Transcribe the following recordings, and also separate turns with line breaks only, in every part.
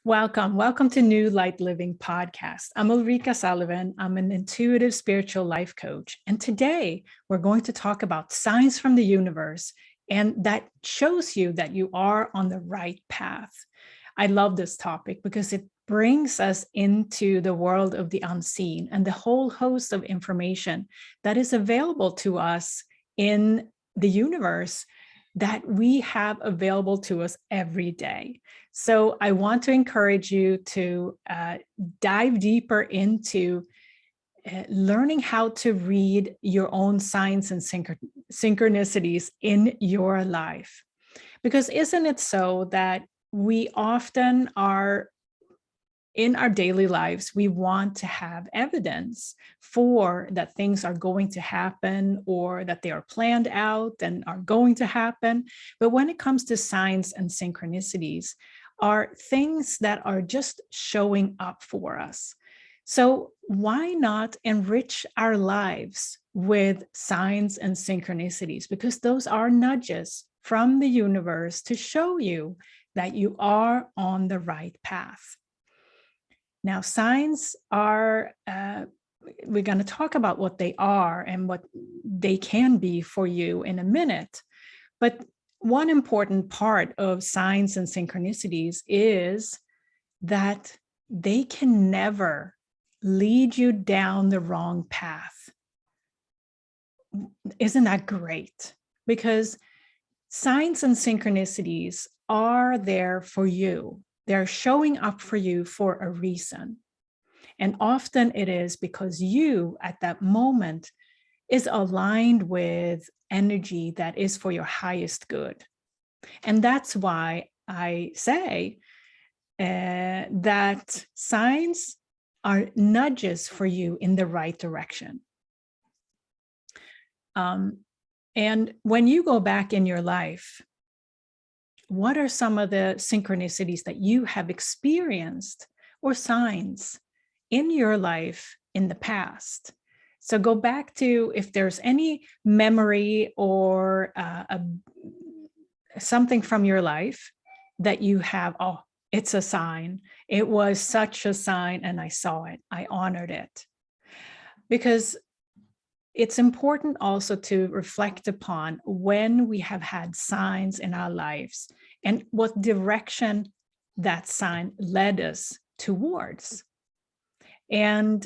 Welcome to New Light Living Podcast. I'm Ulrika Sullivan. I'm an intuitive spiritual life coach. And today we're going to talk about signs from the universe, and that shows you that you are on the right path. I love this topic because it brings us into the world of the unseen and the whole host of information that is available to us in the universe that we have available to us every day. So I want to encourage you to dive deeper into learning how to read your own signs and synchronicities in your life. Because isn't it so that we often are in our daily lives, we want to have evidence for that things are going to happen or that they are planned out and are going to happen. But when it comes to signs and synchronicities, are things that are just showing up for us. So why not enrich our lives with signs and synchronicities? Because those are nudges from the universe to show you that you are on the right path. Now, signs are, we're going to talk about what they are and what they can be for you in a minute. But one important part of signs and synchronicities is that they can never lead you down the wrong path. Isn't that great? Because signs and synchronicities are there for you. They're showing up for you for a reason. And often it is because you, at that moment, is aligned with energy that is for your highest good. And that's why I say that signs are nudges for you in the right direction. And when you go back in your life, what are some of the synchronicities that you have experienced or signs in your life in the past? So go back to if there's any memory or something from your life that you have, oh, it's a sign. It was such a sign and I saw it. I honored it. Because it's important also to reflect upon when we have had signs in our lives and what direction that sign led us towards. And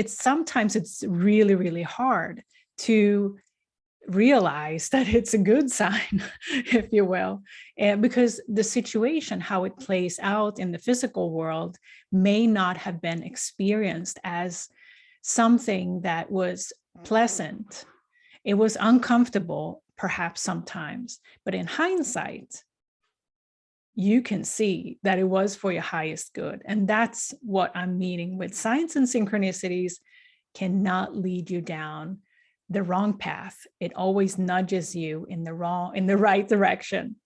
sometimes it's really, really hard to realize that it's a good sign, if you will, because the situation, how it plays out in the physical world may not have been experienced as something that was pleasant. It was uncomfortable, perhaps sometimes, but in hindsight, you can see that it was for your highest good. And that's what I'm meaning with signs and synchronicities cannot lead you down the wrong path. It always nudges you in the right direction.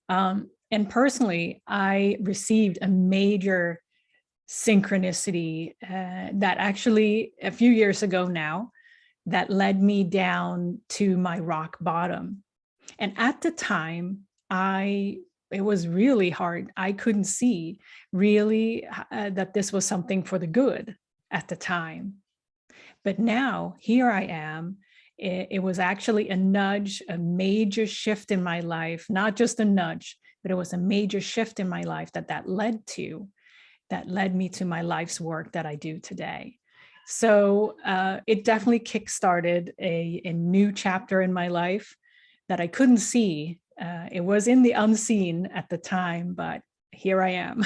And personally, I received a major synchronicity that actually a few years ago now that led me down to my rock bottom. And at the time, it was really hard. I couldn't see really that this was something for the good at the time. But now here I am. It was actually a nudge, a major shift in my life, not just a nudge, but it was a major shift in my life that led me to my life's work that I do today. So it definitely kickstarted a new chapter in my life that I couldn't see. It was in the unseen at the time, but here I am.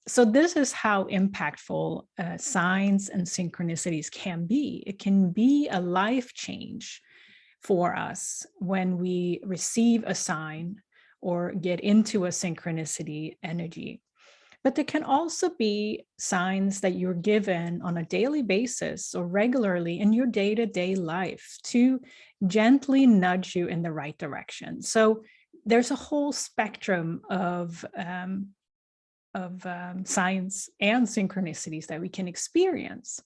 So this is how impactful signs and synchronicities can be. It can be a life change for us when we receive a sign or get into a synchronicity energy. But there can also be signs that you're given on a daily basis or regularly in your day-to-day life to gently nudge you in the right direction. So there's a whole spectrum of signs and synchronicities that we can experience.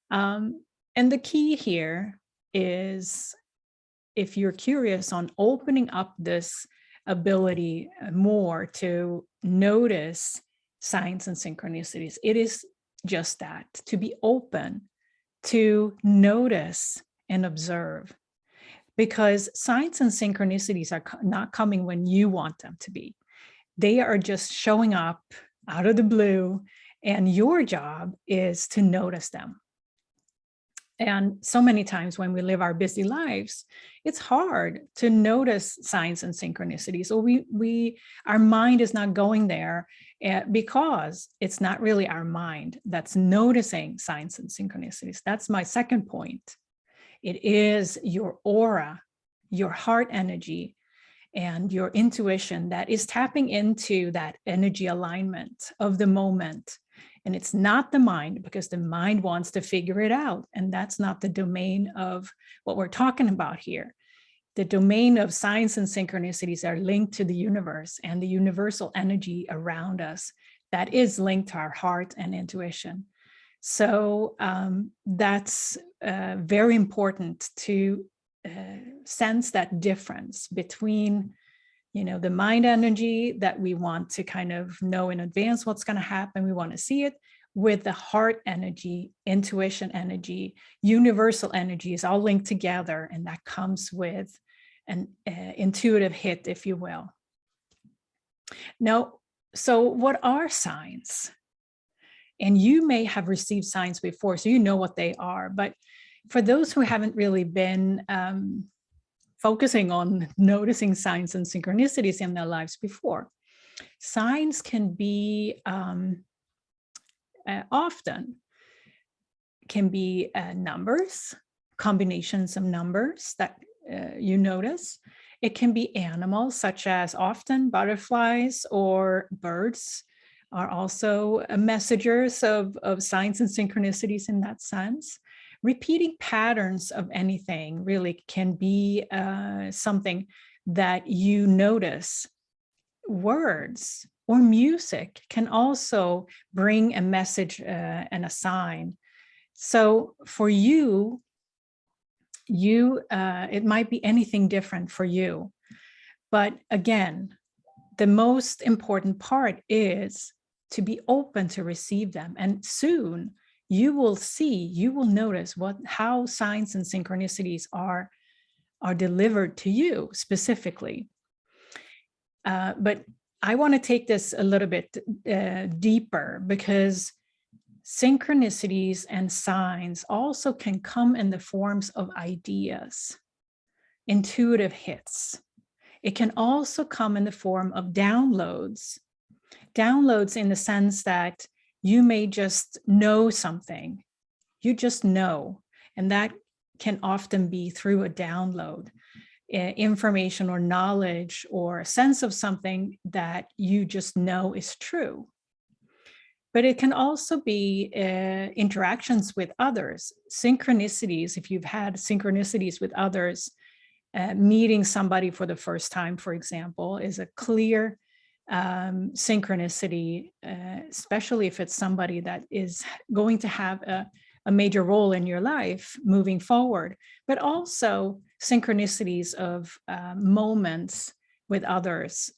And the key here is, if you're curious on opening up this ability more to notice signs and synchronicities. It is just that, to be open to notice and observe, because signs and synchronicities are not coming when you want them to be. They are just showing up out of the blue, and your job is to notice them. And so many times when we live our busy lives, it's hard to notice signs and synchronicities. So our mind is not going there because it's not really our mind that's noticing signs and synchronicities. That's my second point. It is your aura, your heart energy, and your intuition that is tapping into that energy alignment of the moment. And it's not the mind, because the mind wants to figure it out. And that's not the domain of what we're talking about here. The domain of signs and synchronicities are linked to the universe and the universal energy around us that is linked to our heart and intuition. So that's very important to sense that difference between, the mind energy that we want to kind of know in advance what's going to happen. We want to see it, with the heart energy, intuition energy, universal energy is all linked together. And that comes with an intuitive hit, if you will. Now, so what are signs? And you may have received signs before, so you know what they are. But for those who haven't really been focusing on noticing signs and synchronicities in their lives before, signs can be often numbers, combinations of numbers that you notice. It can be animals, such as often butterflies or birds are also messengers of signs and synchronicities in that sense. Repeating patterns of anything really can be something that you notice. Words or music can also bring a message and a sign. So for you, it might be anything different for you. But again, the most important part is to be open to receive them. And soon you will notice how signs and synchronicities are delivered to you specifically. But I want to take this a little bit deeper, because synchronicities and signs also can come in the forms of ideas, intuitive hits. It can also come in the form of downloads in the sense that you may just know something. You just know, and that can often be through a download, information or knowledge or a sense of something that you just know is true. But it can also be interactions with others, synchronicities. If you've had synchronicities with others, meeting somebody for the first time, for example, is a clear synchronicity, especially if it's somebody that is going to have a major role in your life moving forward, but also synchronicities of moments with others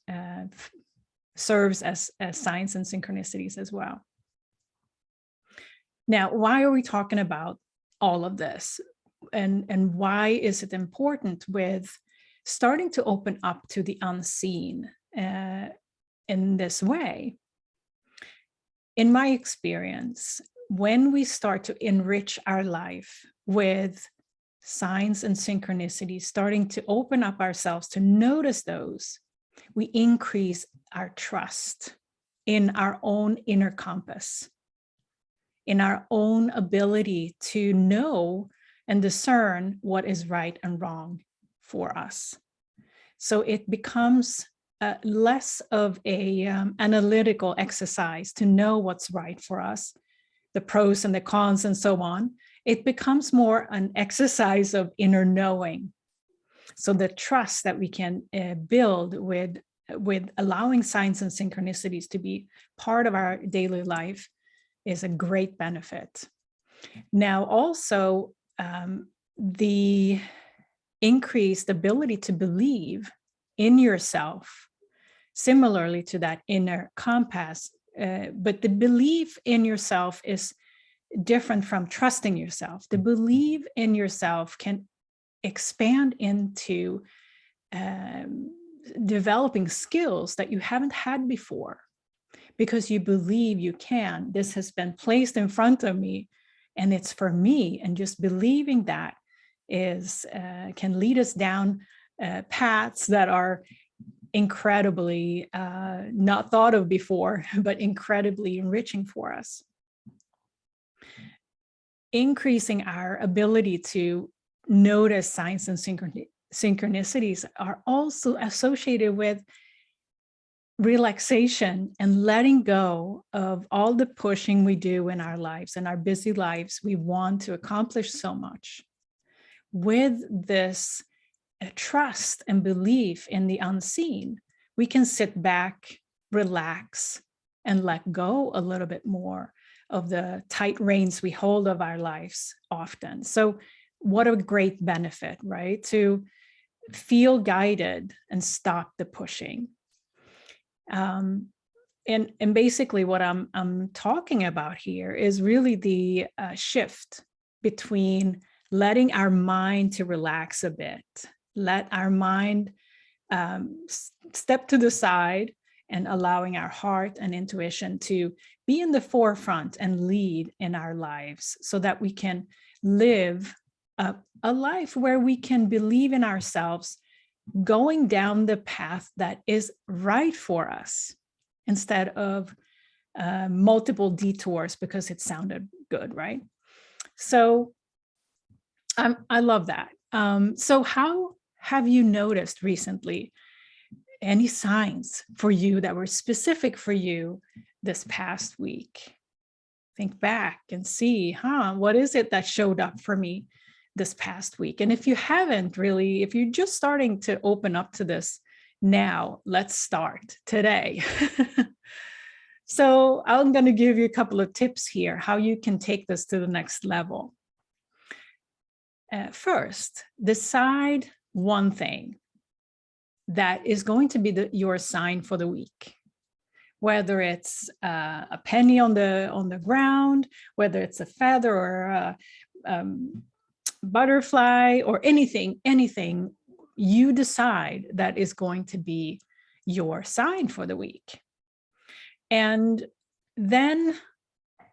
serves as signs and synchronicities as well. Now, why are we talking about all of this? And why is it important with starting to open up to the unseen in this way? In my experience, when we start to enrich our life with signs and synchronicities, starting to open up ourselves to notice those, we increase our trust in our own inner compass, in our own ability to know and discern what is right and wrong for us. So it becomes less of a analytical exercise to know what's right for us, the pros and the cons and so on. It becomes more an exercise of inner knowing. So the trust that we can build with allowing signs and synchronicities to be part of our daily life is a great benefit. Now, also, the increased ability to believe in yourself similarly to that inner compass. But the belief in yourself is different from trusting yourself. The belief in yourself can expand into developing skills that you haven't had before, because you believe you can. This has been placed in front of me and it's for me. And just believing that is can lead us down paths that are incredibly not thought of before, but incredibly enriching for us. Increasing our ability to notice signs and synchronicities are also associated with relaxation and letting go of all the pushing we do in our lives. In our busy lives, we want to accomplish so much. With this trust and belief in the unseen, we can sit back, relax, and let go a little bit more of the tight reins we hold of our lives often. So what a great benefit, right? To feel guided and stop the pushing. And basically what I'm talking about here is really the shift between letting our mind to relax a bit, let our mind step to the side, and allowing our heart and intuition to be in the forefront and lead in our lives, so that we can live a life where we can believe in ourselves, going down the path that is right for us, instead of multiple detours because it sounded good, right? So I love that. So how have you noticed recently any signs for you that were specific for you this past week? Think back and see, what is it that showed up for me this past week? And if you haven't really, if you're just starting to open up to this now, let's start today. So I'm going to give you a couple of tips here, how you can take this to the next level. First, decide one thing that is going to be your sign for the week. Whether it's a penny on the ground, whether it's a feather or a butterfly or anything, you decide that is going to be your sign for the week. And then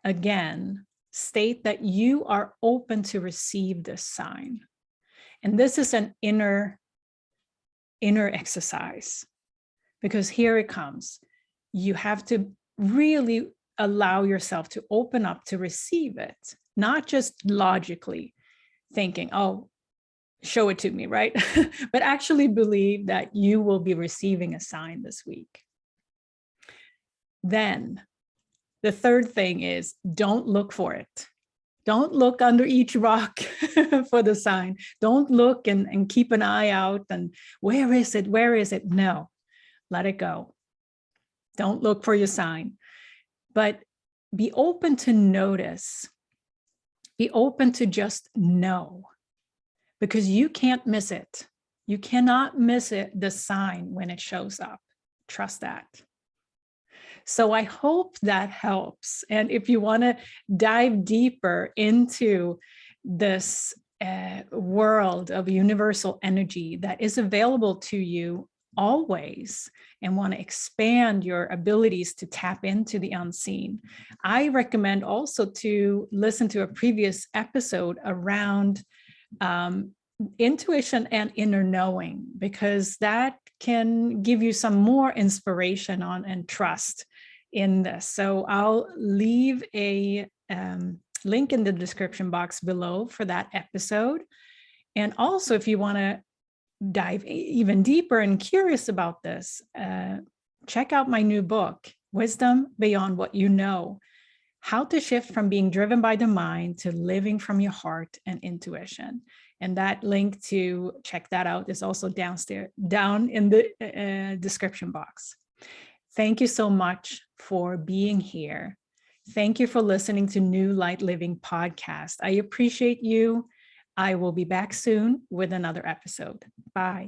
again, state that you are open to receive this sign. And this is an inner exercise, because here it comes. You have to really allow yourself to open up to receive it, not just logically thinking, oh, show it to me, right? But actually believe that you will be receiving a sign this week. Then the third thing is, don't look for it. Don't look under each rock for the sign. Don't look and keep an eye out and where is it? Where is it? No, let it go. Don't look for your sign, but be open to notice. Be open to just know, because you can't miss it. You cannot miss it, the sign, when it shows up. Trust that. So I hope that helps. And if you want to dive deeper into this world of universal energy that is available to you always, and want to expand your abilities to tap into the unseen, I recommend also to listen to a previous episode around intuition and inner knowing, because that can give you some more inspiration on and trust in this. So I'll leave a link in the description box below for that episode. And also, if you want to dive even deeper and curious about this, check out my new book, Wisdom Beyond What You Know: How to Shift from Being Driven by the Mind to Living from Your Heart and Intuition. And that link to check that out is also down in the description box. Thank you so much for being here. Thank you for listening to New Light Living Podcast. I appreciate you. I will be back soon with another episode. Bye.